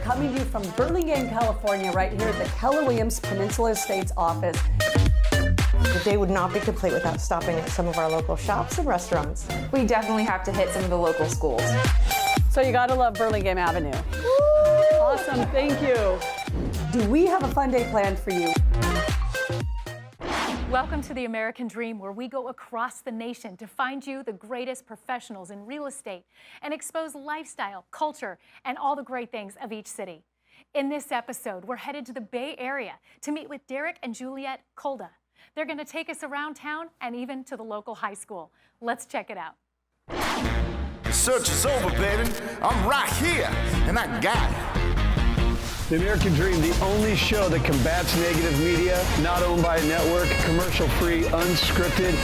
coming to you from Burlingame, California, right here at the Keller Williams Peninsula Estates office. The day would not be complete without stopping at some of our local shops and restaurants. We definitely have to hit some of the local schools. So you gotta love Burlingame Avenue. Awesome, thank you. Do we have a fun day planned for you? Welcome to the American Dream, where we go across the nation to find you the greatest professionals in real estate and expose lifestyle, culture, and all the great things of each city. In this episode, we're headed to the Bay Area to meet with Derek and Juliet Kolda. They're going to take us around town and even to the local high school. Let's check it out. The search is over, baby. I'm right here, and I got it. The American Dream, the only show that combats negative media, not owned by a network, commercial-free, unscripted.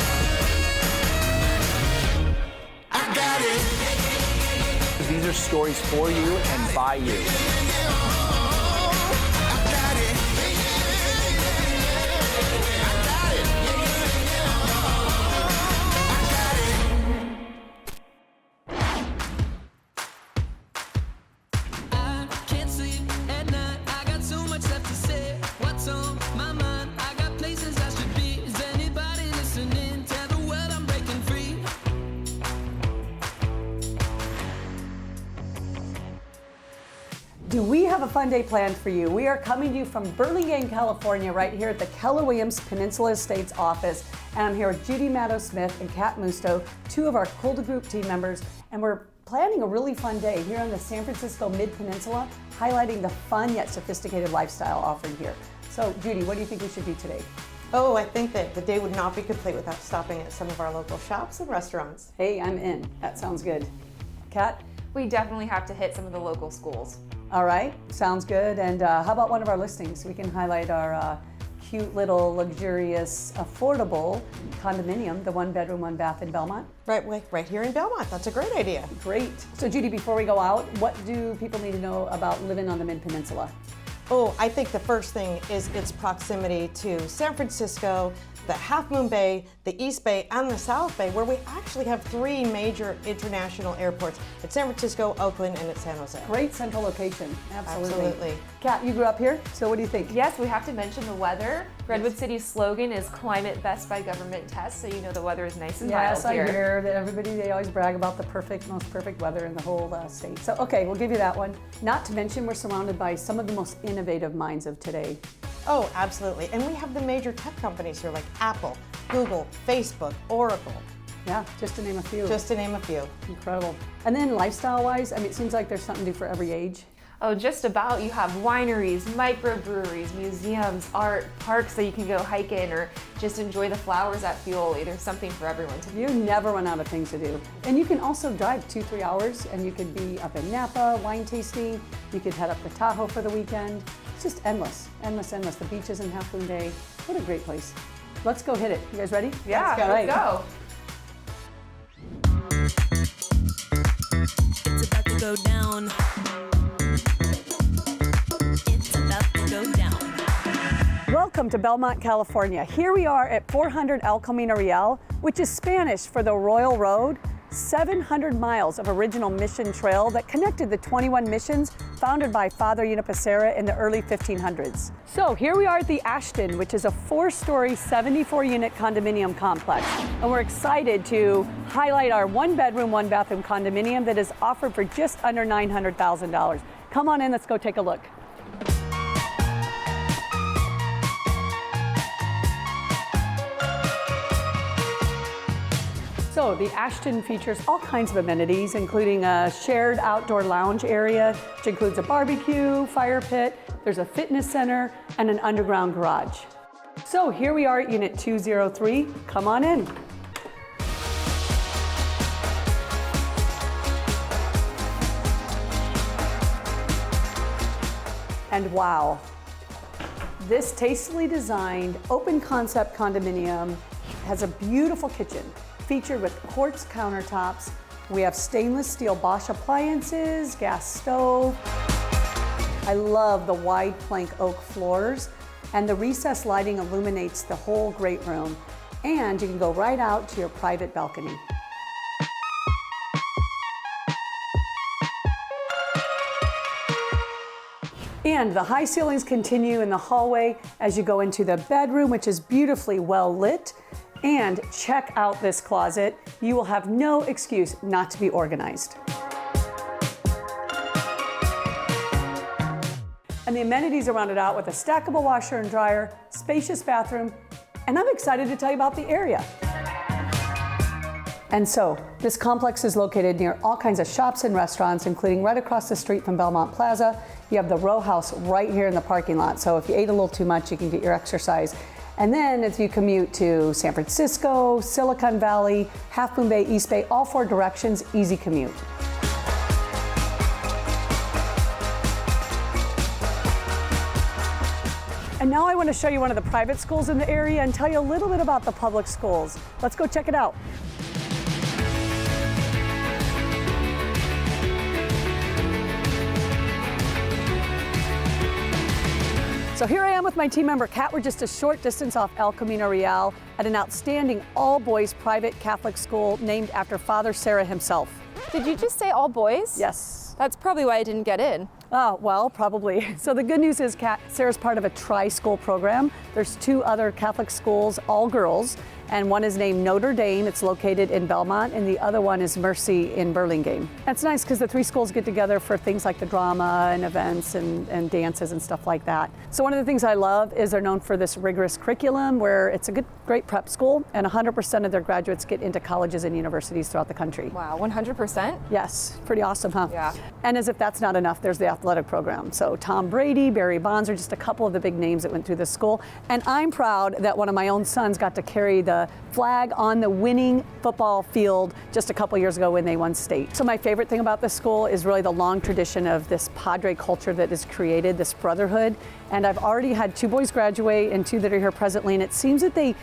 I got it. These are stories for you and by you. Do we have a fun day planned for you? We are coming to you from Burlingame, California, right here at the Keller Williams Peninsula Estates office. And I'm here with Judy Maddow-Smith and Kat Musto, two of our Kolda Group team members. And we're planning a really fun day here on the San Francisco Mid-Peninsula, highlighting the fun yet sophisticated lifestyle offered here. So, Judy, what do you think we should do today? Oh, I think that the day would not be complete without stopping at some of our local shops and restaurants. Hey, I'm in. That sounds good. Kat? We definitely have to hit some of the local schools. All right, sounds good. And how about one of our listings? We can highlight our cute little luxurious affordable condominium, the 1-bedroom, 1-bath in Belmont. Right here in Belmont. That's a great idea. Great. So Judy, before we go out, what do people need to know about living on the Mid-Peninsula? Oh, I think the first thing is its proximity to San Francisco, the Half Moon Bay, the East Bay, and the South Bay, where we actually have 3 major international airports. It's San Francisco, Oakland, and it's San Jose. Great central location. Absolutely. Kat, you grew up here, so what do you think? Yes, we have to mention the weather. Redwood City's slogan is climate best by government test, so you know the weather is nice and mild here. Yes, I hear that everybody, they always brag about the most perfect weather in the whole state. So, okay, we'll give you that one. Not to mention we're surrounded by some of the most innovative minds of today. Oh, absolutely. And we have the major tech companies here like Apple, Google, Facebook, Oracle. Yeah, just to name a few. Just to name a few. Incredible. And then lifestyle-wise, I mean, it seems like there's something to do for every age. Oh, just about. You have wineries, microbreweries, museums, art, parks that you can go hike in or just enjoy the flowers at Fioli. There's something for everyone to do. You never run out of things to do. And you can also drive 2-3 hours and you could be up in Napa, wine tasting. You could head up to Tahoe for the weekend. It's just endless, endless, endless. The beaches in Half Moon Bay. What a great place. Let's go hit it. You guys ready? Yeah, let's go. It's about to go down. It's about to go down. Welcome to Belmont, California. Here we are at 400 El Camino Real, which is Spanish for the Royal Road. 700 miles of original mission trail that connected the 21 missions founded by Father Junipero in the early 1500s. So here we are at the Ashton, which is a 4-story, 74-unit condominium complex. And we're excited to highlight our 1-bedroom, 1-bathroom condominium that is offered for just under $900,000. Come on in, let's go take a look. So the Ashton features all kinds of amenities, including a shared outdoor lounge area, which includes a barbecue, fire pit, there's a fitness center, and an underground garage. So here we are at Unit 203. Come on in. And wow, this tastefully designed, open concept condominium has a beautiful kitchen, featured with quartz countertops. We have stainless steel Bosch appliances, gas stove. I love the wide plank oak floors, and the recessed lighting illuminates the whole great room. And you can go right out to your private balcony. And the high ceilings continue in the hallway as you go into the bedroom, which is beautifully well lit. And check out this closet. You will have no excuse not to be organized. And the amenities are rounded out with a stackable washer and dryer, spacious bathroom, and I'm excited to tell you about the area. And so, this complex is located near all kinds of shops and restaurants, including right across the street from Belmont Plaza. You have the row house right here in the parking lot, so if you ate a little too much, you can get your exercise. And then if you commute to San Francisco, Silicon Valley, Half Moon Bay, East Bay, all 4 directions, easy commute. And now I want to show you one of the private schools in the area and tell you a little bit about the public schools. Let's go check it out. So here I am with my team member Kat. We're just a short distance off El Camino Real at an outstanding all-boys private Catholic school named after Father Serra himself. Did you just say all boys? Yes. That's probably why I didn't get in. Oh, well, probably. So the good news is Sarah's part of a tri-school program. There's 2 other Catholic schools, all girls, and one is named Notre Dame. It's located in Belmont, and the other one is Mercy in Burlingame. That's nice because the 3 schools get together for things like the drama and events and dances and stuff like that. So one of the things I love is they're known for this rigorous curriculum where it's a great prep school, and 100% of their graduates get into colleges and universities throughout the country. Wow, 100%? Yes, pretty awesome, huh? Yeah. And as if that's not enough, there's the athletic program. So Tom Brady, Barry Bonds are just a couple of the big names that went through this school. And I'm proud that one of my own sons got to carry the flag on the winning football field just a couple years ago when they won state. So my favorite thing about this school is really the long tradition of this Padre culture that is created, this brotherhood. And I've already had 2 boys graduate and 2 that are here presently. And it seems that they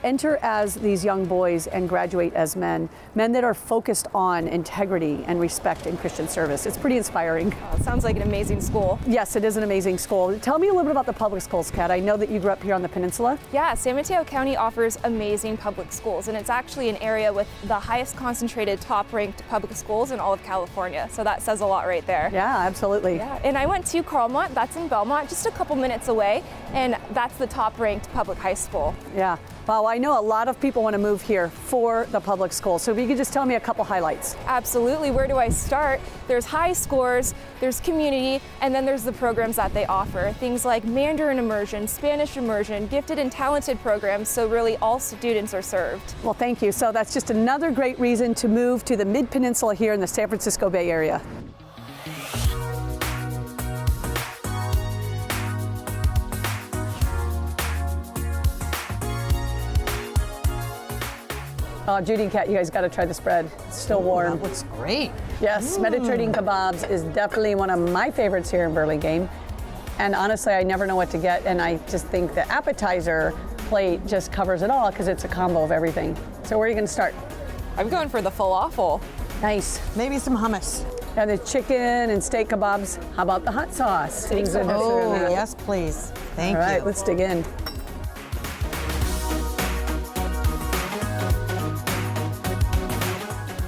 enter as these young boys and graduate as men that are focused on integrity and respect and Christian service. It's pretty inspiring. Oh, it sounds like an amazing school. Yes, it is an amazing school. Tell me a little bit about the public schools, Kat. I know that you grew up here on the peninsula. Yeah, San Mateo County offers amazing public schools, and it's actually an area with the highest concentrated top-ranked public schools in all of California. So that says a lot right there. Yeah, absolutely. Yeah, and I went to Carlmont, that's in Belmont, just a couple minutes away, and that's the top-ranked public high school. Yeah. Well, I know a lot of people want to move here for the public school. So if you could just tell me a couple highlights. Absolutely. Where do I start? There's high scores, there's community, and then there's the programs that they offer. Things like Mandarin immersion, Spanish immersion, gifted and talented programs, so really all students are served. Well, thank you. So that's just another great reason to move to the Mid-Peninsula here in the San Francisco Bay Area. Oh, Judy and Kat, you guys got to try this bread. It's still warm. That looks great. Yes, Mediterranean kebabs is definitely one of my favorites here in Burlingame. And honestly, I never know what to get, and I just think the appetizer plate just covers it all because it's a combo of everything. So where are you going to start? I'm going for the falafel. Nice. Maybe some hummus. And the chicken and steak kebabs. How about the hot sauce? Oh, yes, please. Thank you. All right, let's dig in.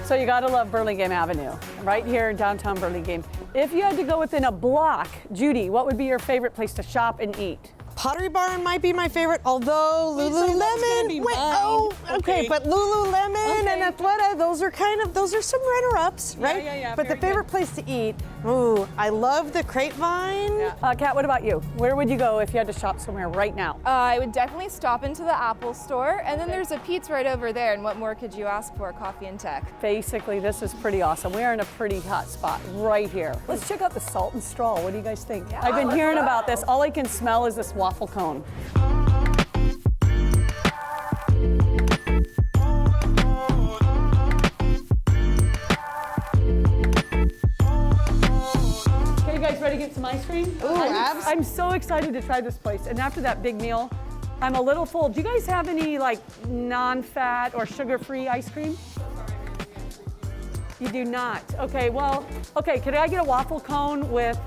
So you gotta love Burlingame Avenue, right here in downtown Burlingame. If you had to go within a block, Judy, what would be your favorite place to shop and eat? Pottery Barn might be my favorite, although Lululemon. Okay, but Lululemon and Athleta, those are some runner-ups, right? Yeah, but the favorite place to eat, I love the Grapevine. Yeah. Kat, what about you? Where would you go if you had to shop somewhere right now? I would definitely stop into the Apple store, and then there's a Pete's right over there, and what more could you ask for? Coffee and tech. Basically, this is pretty awesome. We are in a pretty hot spot right here. Let's check out the Salt and Straw. What do you guys think? Yeah, I've been hearing about this. All I can smell is this waffle cone. Okay, you guys ready to get some ice cream? Ooh, I'm so excited to try this place. And after that big meal, I'm a little full. Do you guys have any like non-fat or sugar-free ice cream? You do not. Okay, well, could I get a waffle cone with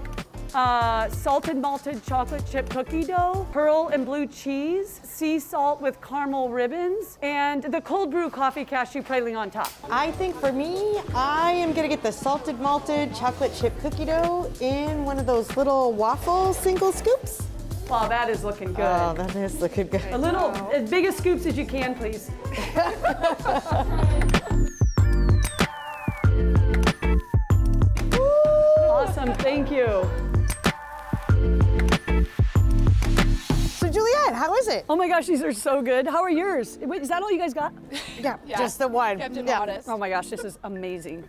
salted malted chocolate chip cookie dough, pearl and blue cheese, sea salt with caramel ribbons, and the cold brew coffee cashew praline on top. I think for me, I am gonna get the salted malted chocolate chip cookie dough in one of those little waffle single scoops. Wow, that is looking good. Oh, that is looking good. A little, as big as scoops as you can, please. Awesome, thank you. So Juliet, how is it? Oh my gosh, these are so good. How are yours? Wait, is that all you guys got? Yeah, just the one. Kept it Yeah. modest. Oh my gosh, this is amazing.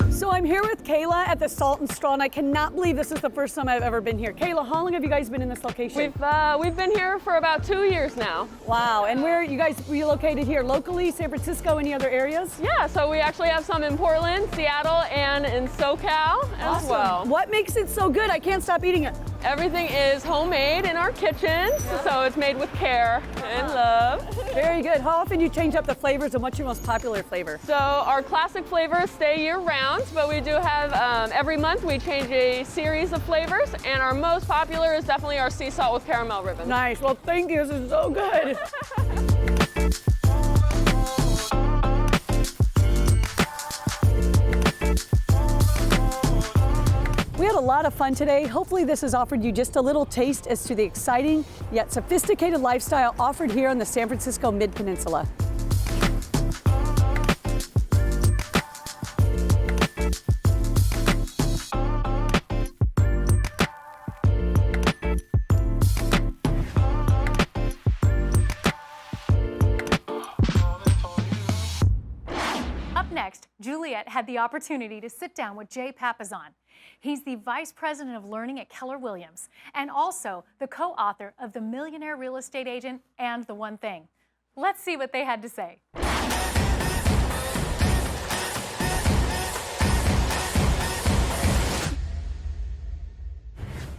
So I'm here with Kayla at the Salt and Straw, and I cannot believe this is the first time I've ever been here. Kayla, how long have you guys been in this location? We've been here for about 2 years now. Wow, and where you guys relocated here? Locally, San Francisco, any other areas? Yeah, so we actually have some in Portland, Seattle, and in SoCal as well. What makes it so good? I can't stop eating it. Everything is homemade in our kitchens, so it's made with care and love. Very good. How often do you change up the flavors, and what's your most popular flavor? So our classic flavors stay year round, but we do have, every month we change a series of flavors, and our most popular is definitely our sea salt with caramel ribbon. Nice. Well, thank you. This is so good. We had a lot of fun today. Hopefully this has offered you just a little taste as to the exciting yet sophisticated lifestyle offered here on the San Francisco Mid-Peninsula. Up next, Juliet had the opportunity to sit down with Jay Papasan. He's the Vice President of Learning at Keller Williams and also the co-author of The Millionaire Real Estate Agent and The One Thing. Let's see what they had to say.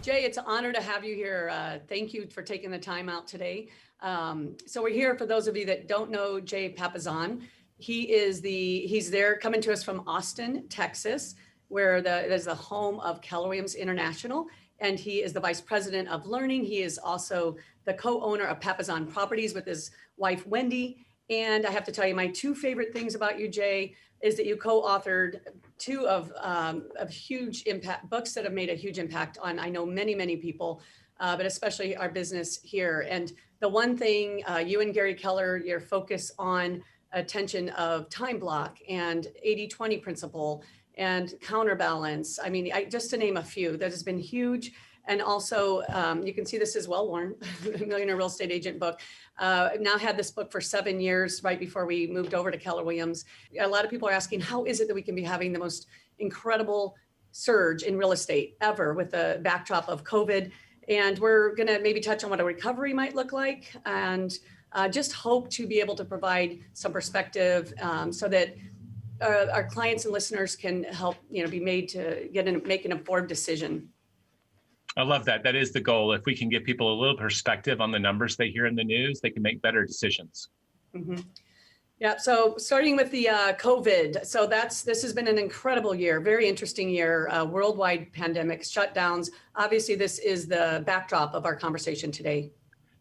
Jay, it's an honor to have you here. Thank you for taking the time out today. So we're here for those of you that don't know Jay Papasan. He's there coming to us from Austin, Texas, where there's the home of Keller Williams International, and he is the Vice President of Learning. He is also the co-owner of Papasan Properties with his wife, Wendy. And I have to tell you, my two favorite things about you, Jay, is that you co-authored two of huge impact books that have made a huge impact on, I know, many, many people, but especially our business here. And The One Thing, you and Gary Keller, your focus on attention of time block and 80-20 principle and counterbalance. I mean, just to name a few, that has been huge. And also, you can see this is well worn, Millionaire Real Estate Agent book. I've now had this book for 7 years, right before we moved over to Keller Williams. A lot of people are asking, how is it that we can be having the most incredible surge in real estate ever with the backdrop of COVID? And we're gonna maybe touch on what a recovery might look like, and just hope to be able to provide some perspective so that our clients and listeners can help, be made to make an informed decision. I love that. That is the goal. If we can give people a little perspective on the numbers they hear in the news, they can make better decisions. Mm-hmm. Yeah. So starting with the COVID. So this has been an incredible year, very interesting year, worldwide pandemic, shutdowns. Obviously, this is the backdrop of our conversation today.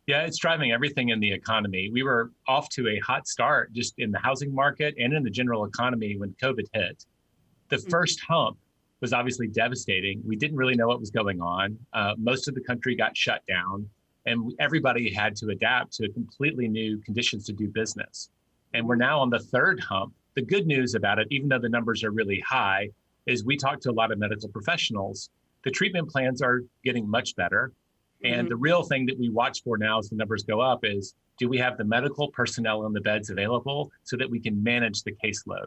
Yeah, it's driving everything in the economy. We were off to a hot start just in the housing market and in the general economy when COVID hit. The first hump was obviously devastating. We didn't really know what was going on. Most of the country got shut down, and everybody had to adapt to completely new conditions to do business. And we're now on the third hump. The good news about it, even though the numbers are really high, is we talked to a lot of medical professionals. The treatment plans are getting much better. And the real thing that we watch for now as the numbers go up is, do we have the medical personnel on the beds available so that we can manage the caseload?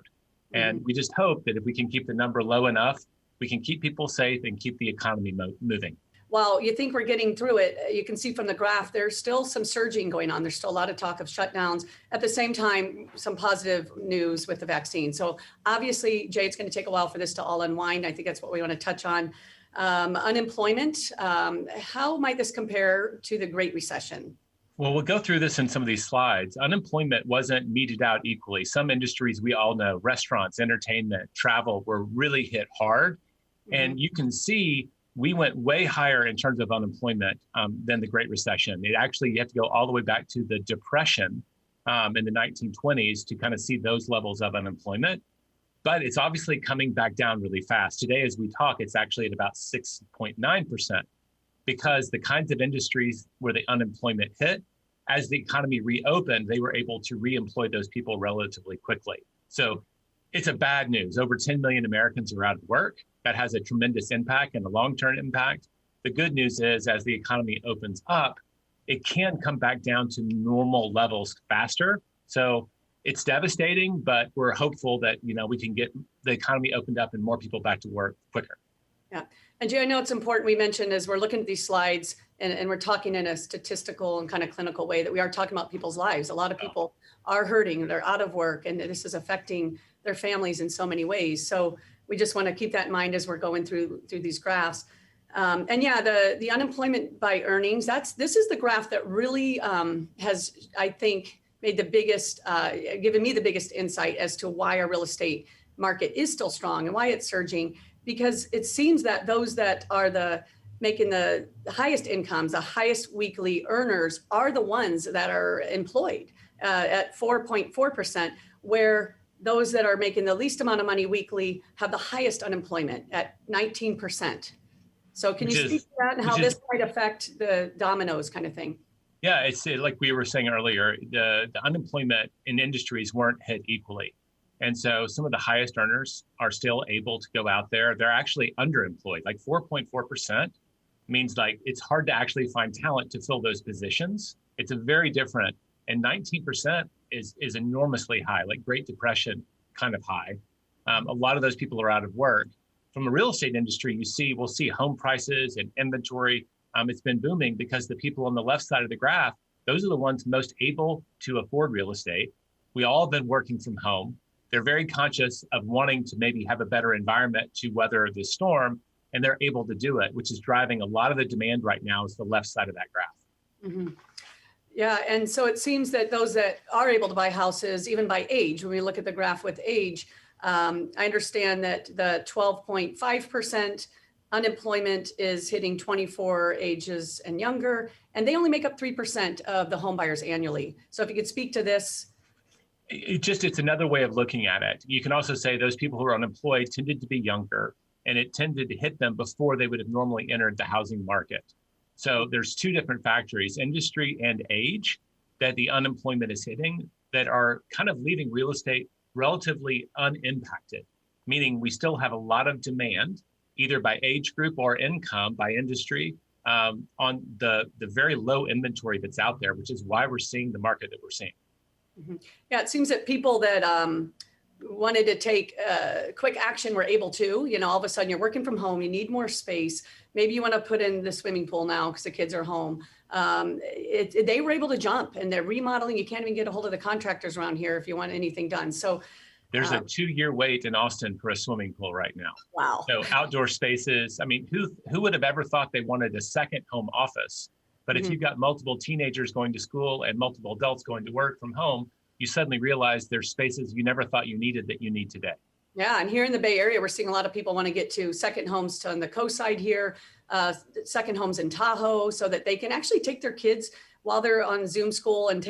And we just hope that if we can keep the number low enough, we can keep people safe and keep the economy moving. While you think we're getting through it, you can see from the graph, there's still some surging going on. There's still a lot of talk of shutdowns. At the same time, some positive news with the vaccine. So obviously, Jay, it's going to take a while for this to all unwind. I think that's what we want to touch on. Unemployment, how might this compare to the Great Recession? Well, we'll go through this in some of these slides. Unemployment wasn't meted out equally. Some industries we all know, restaurants, entertainment, travel, were really hit hard. And you can see we went way higher in terms of unemployment than the Great Recession. It actually, you have to go all the way back to the Depression in the 1920s to kind of see those levels of unemployment. But it's obviously coming back down really fast. Today, as we talk, it's actually at about 6.9%, because the kinds of industries where the unemployment hit, as the economy reopened, they were able to re-employ those people relatively quickly. So it's a bad news. Over 10 million Americans are out of work. That has a tremendous impact and a long-term impact. The good news is, as the economy opens up, it can come back down to normal levels faster. So it's devastating, but we're hopeful that, we can get the economy opened up and more people back to work quicker. Yeah. And Jay, I know it's important we mentioned as we're looking at these slides and we're talking in a statistical and kind of clinical way that we are talking about people's lives. A lot of people are hurting, they're out of work, and this is affecting their families in so many ways. So we just want to keep that in mind as we're going through these graphs. And yeah, the unemployment by earnings, this is the graph that really has, I think, made the biggest, given me the biggest insight as to why our real estate market is still strong and why it's surging, because it seems that those that are making the highest incomes, the highest weekly earners are the ones that are employed at 4.4%, where those that are making the least amount of money weekly have the highest unemployment at 19%. So can you speak to that and how this might affect the dominoes kind of thing? Yeah, it's like we were saying earlier, the unemployment in industries weren't hit equally. And so some of the highest earners are still able to go out there. They're actually underemployed. Like 4.4% means like it's hard to actually find talent to fill those positions. It's a very different, and 19% is enormously high, like Great Depression kind of high. A lot of those people are out of work. From a real estate industry, we'll see home prices and inventory. It's been booming because the people on the left side of the graph, those are the ones most able to afford real estate. We all have been working from home. They're very conscious of wanting to maybe have a better environment to weather the storm, and they're able to do it, which is driving a lot of the demand right now is the left side of that graph. Mm-hmm. Yeah, and so it seems that those that are able to buy houses, even by age, when we look at the graph with age, I understand that the 12.5% unemployment is hitting 24 ages and younger, and they only make up 3% of the home buyers annually. So if you could speak to this. It's another way of looking at it. You can also say those people who are unemployed tended to be younger, and it tended to hit them before they would have normally entered the housing market. So there's two different factors, industry and age, that the unemployment is hitting that are kind of leaving real estate relatively unimpacted, meaning we still have a lot of demand, either by age group or income, by industry, on the very low inventory that's out there, which is why we're seeing the market that we're seeing. Mm-hmm. Yeah, it seems that people that wanted to take quick action were able to, all of a sudden you're working from home, you need more space. Maybe you want to put in the swimming pool now because the kids are home. They were able to jump, and they're remodeling. You can't even get a hold of the contractors around here if you want anything done. So there's a 2-year wait in Austin for a swimming pool right now. Wow. So outdoor spaces. I mean, who would have ever thought they wanted a second home office? But if you've got multiple teenagers going to school and multiple adults going to work from home, you suddenly realize there's spaces you never thought you needed that you need today. Yeah, and here in the Bay Area, we're seeing a lot of people want to get to second homes on the coast side here, second homes in Tahoe, so that they can actually take their kids while they're on Zoom school and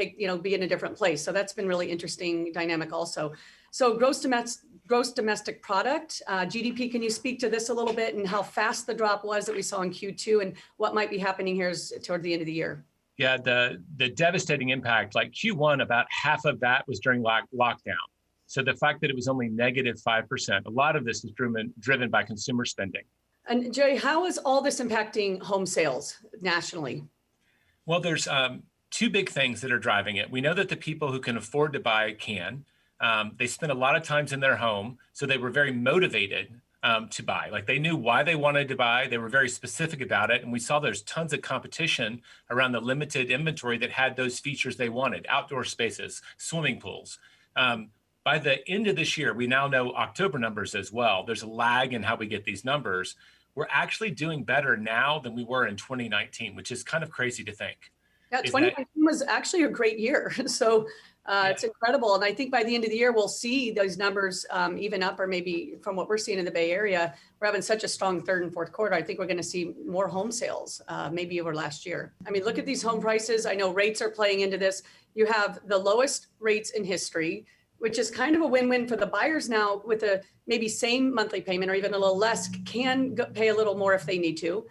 be in a different place. So that's been really interesting dynamic also. So gross domestic product, GDP, can you speak to this a little bit and how fast the drop was that we saw in Q2 and what might be happening here toward the end of the year? Yeah, the devastating impact, like Q1, about half of that was during lockdown. So the fact that it was only negative 5%, a lot of this is driven by consumer spending. And Jay, how is all this impacting home sales nationally? Well, there's two big things that are driving it. We know that the people who can afford to buy can. They spend a lot of times in their home, so they were very motivated to buy. Like they knew why they wanted to buy. They were very specific about it. And we saw there's tons of competition around the limited inventory that had those features they wanted, outdoor spaces, swimming pools. By the end of this year, we now know October numbers as well. There's a lag in how we get these numbers. We're actually doing better now than we were in 2019, which is kind of crazy to think. Yeah, 2019 was actually a great year. So it's incredible. And I think by the end of the year, we'll see those numbers even up, or maybe from what we're seeing in the Bay Area, we're having such a strong third and fourth quarter. I think we're going to see more home sales maybe over last year. I mean, look at these home prices. I know rates are playing into this. You have the lowest rates in history, which is kind of a win-win for the buyers now, with a maybe same monthly payment or even a little less, can pay a little more if they need to.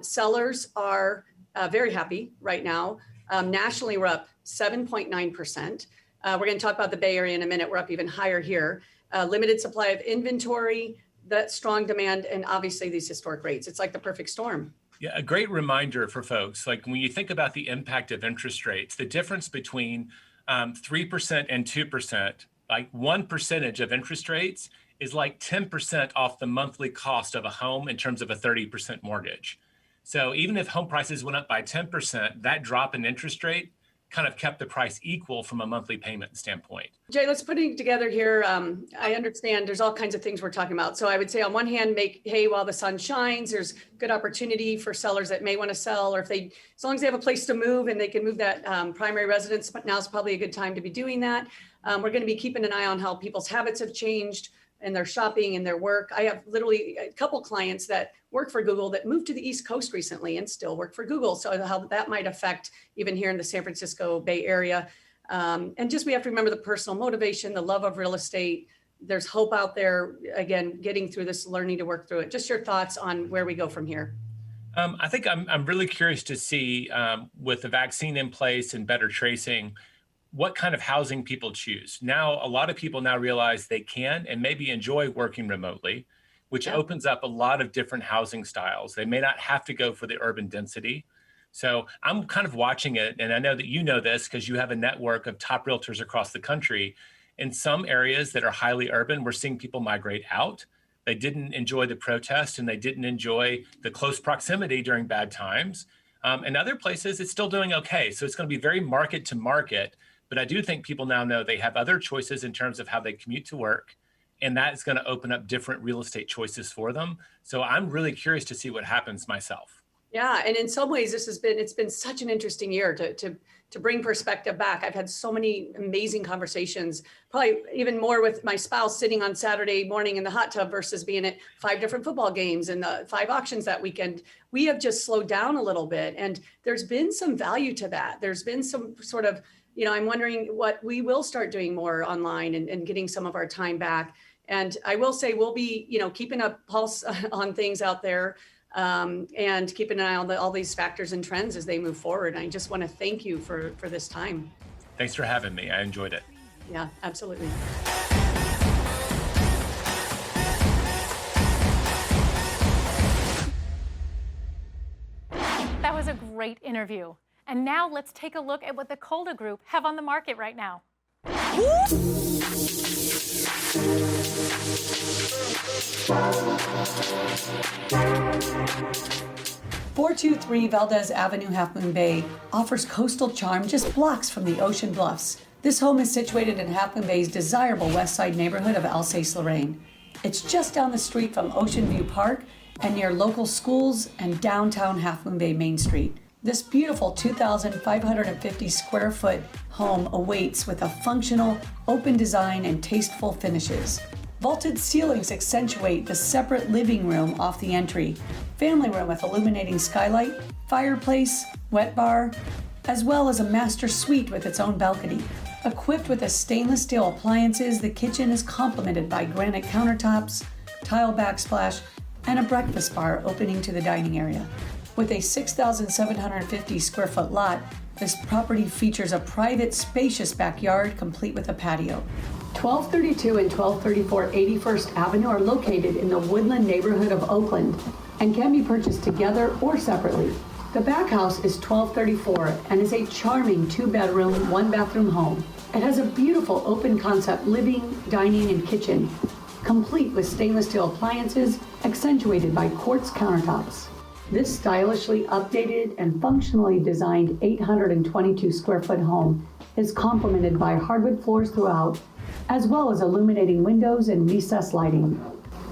Sellers are very happy right now. Nationally, we're up 7.9%. We're going to talk about the Bay Area in a minute. We're up even higher here. Limited supply of inventory, that strong demand, and obviously these historic rates. It's like the perfect storm. Yeah, a great reminder for folks, like when you think about the impact of interest rates, the difference between 3% and 2%, like 1% of interest rates is like 10% off the monthly cost of a home in terms of a 30% mortgage. So even if home prices went up by 10%, that drop in interest rate kind of kept the price equal from a monthly payment standpoint. Jay, let's put it together here. I understand there's all kinds of things we're talking about. So I would say on one hand, make hay while the sun shines. There's good opportunity for sellers that may want to sell, or if they, as long as they have a place to move and they can move that primary residence, but now's probably a good time to be doing that. We're going to be keeping an eye on how people's habits have changed and their shopping and their work. I have literally a couple clients that work for Google that moved to the East Coast recently and still work for Google. So how that might affect even here in the San Francisco Bay Area. And just, we have to remember the personal motivation, the love of real estate. There's hope out there, again, getting through this, learning to work through it. Just your thoughts on where we go from here. I think I'm really curious to see with the vaccine in place and better tracing, what kind of housing people choose. Now, a lot of people now realize they can and maybe enjoy working remotely, which opens up a lot of different housing styles. They may not have to go for the urban density. So I'm kind of watching it, and I know that you know this because you have a network of top realtors across the country. In some areas that are highly urban, we're seeing people migrate out. They didn't enjoy the protest and they didn't enjoy the close proximity during bad times. In other places, it's still doing okay. So it's going to be very market to market. But I do think people now know they have other choices in terms of how they commute to work, and that is going to open up different real estate choices for them. So I'm really curious to see what happens myself. Yeah, and in some ways, it's been such an interesting year to bring perspective back. I've had so many amazing conversations, probably even more with my spouse sitting on Saturday morning in the hot tub versus being at 5 different football games and the 5 auctions that weekend. We have just slowed down a little bit, and there's been some value to that. There's been some sort of, I'm wondering what we will start doing more online and getting some of our time back. And I will say we'll be, keeping a pulse on things out there and keeping an eye on all these factors and trends as they move forward. And I just want to thank you for this time. Thanks for having me. I enjoyed it. Yeah, absolutely. That was a great interview. And now let's take a look at what the Kolda Group have on the market right now. 423 Valdez Avenue, Half Moon Bay offers coastal charm just blocks from the ocean bluffs. This home is situated in Half Moon Bay's desirable west side neighborhood of Alsace-Lorraine. It's just down the street from Ocean View Park and near local schools and downtown Half Moon Bay Main Street. This beautiful 2,550 square foot home awaits with a functional, open design and tasteful finishes. Vaulted ceilings accentuate the separate living room off the entry, family room with illuminating skylight, fireplace, wet bar, as well as a master suite with its own balcony. Equipped with a stainless steel appliances, the kitchen is complemented by granite countertops, tile backsplash, and a breakfast bar opening to the dining area. With a 6,750 square foot lot, this property features a private, spacious backyard complete with a patio. 1232 and 1234 81st Avenue are located in the Woodland neighborhood of Oakland and can be purchased together or separately. The back house is 1234 and is a charming 2-bedroom, 1-bathroom home. It has a beautiful open concept living, dining, and kitchen, complete with stainless steel appliances accentuated by quartz countertops. This stylishly updated and functionally designed 822 square foot home is complemented by hardwood floors throughout, as well as illuminating windows and recessed lighting.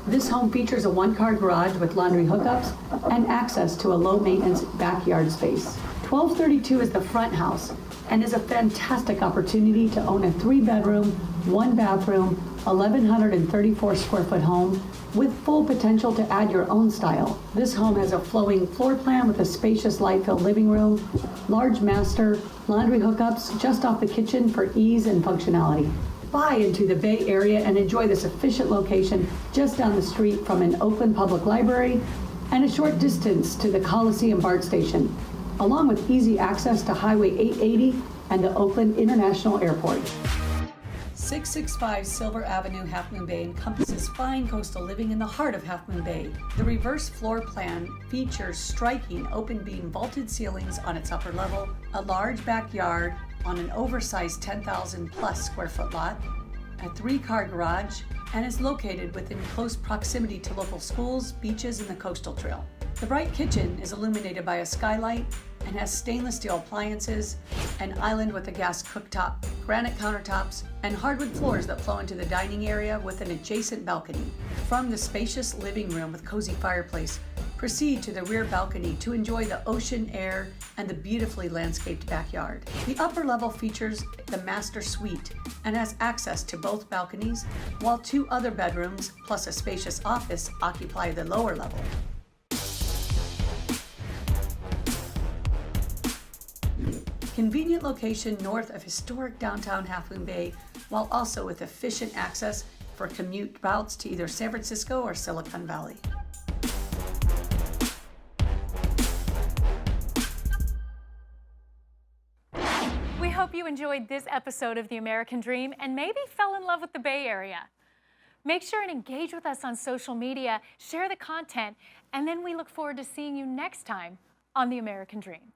This home features a 1-car garage with laundry hookups and access to a low-maintenance backyard space. 1232 is the front house and is a fantastic opportunity to own a 3-bedroom, 1-bathroom, 1,134 square foot home with full potential to add your own style. This home has a flowing floor plan with a spacious light-filled living room, large master, laundry hookups just off the kitchen for ease and functionality. Buy into the Bay Area and enjoy this efficient location just down the street from an Oakland Public Library and a short distance to the Coliseum BART station, along with easy access to Highway 880 and the Oakland International Airport. 665 Silver Avenue, Half Moon Bay encompasses fine coastal living in the heart of Half Moon Bay. The reverse floor plan features striking open beam vaulted ceilings on its upper level, a large backyard on an oversized 10,000 plus square foot lot, a 3-car garage, and is located within close proximity to local schools, beaches, and the coastal trail. The bright kitchen is illuminated by a skylight and has stainless steel appliances, an island with a gas cooktop, granite countertops, and hardwood floors that flow into the dining area with an adjacent balcony. From the spacious living room with cozy fireplace, proceed to the rear balcony to enjoy the ocean air and the beautifully landscaped backyard. The upper level features the master suite and has access to both balconies, while 2 other bedrooms plus a spacious office occupy the lower level. Convenient location north of historic downtown Half Moon Bay, while also with efficient access for commute routes to either San Francisco or Silicon Valley. We hope you enjoyed this episode of The American Dream and maybe fell in love with the Bay Area. Make sure and engage with us on social media, share the content, and then we look forward to seeing you next time on The American Dream.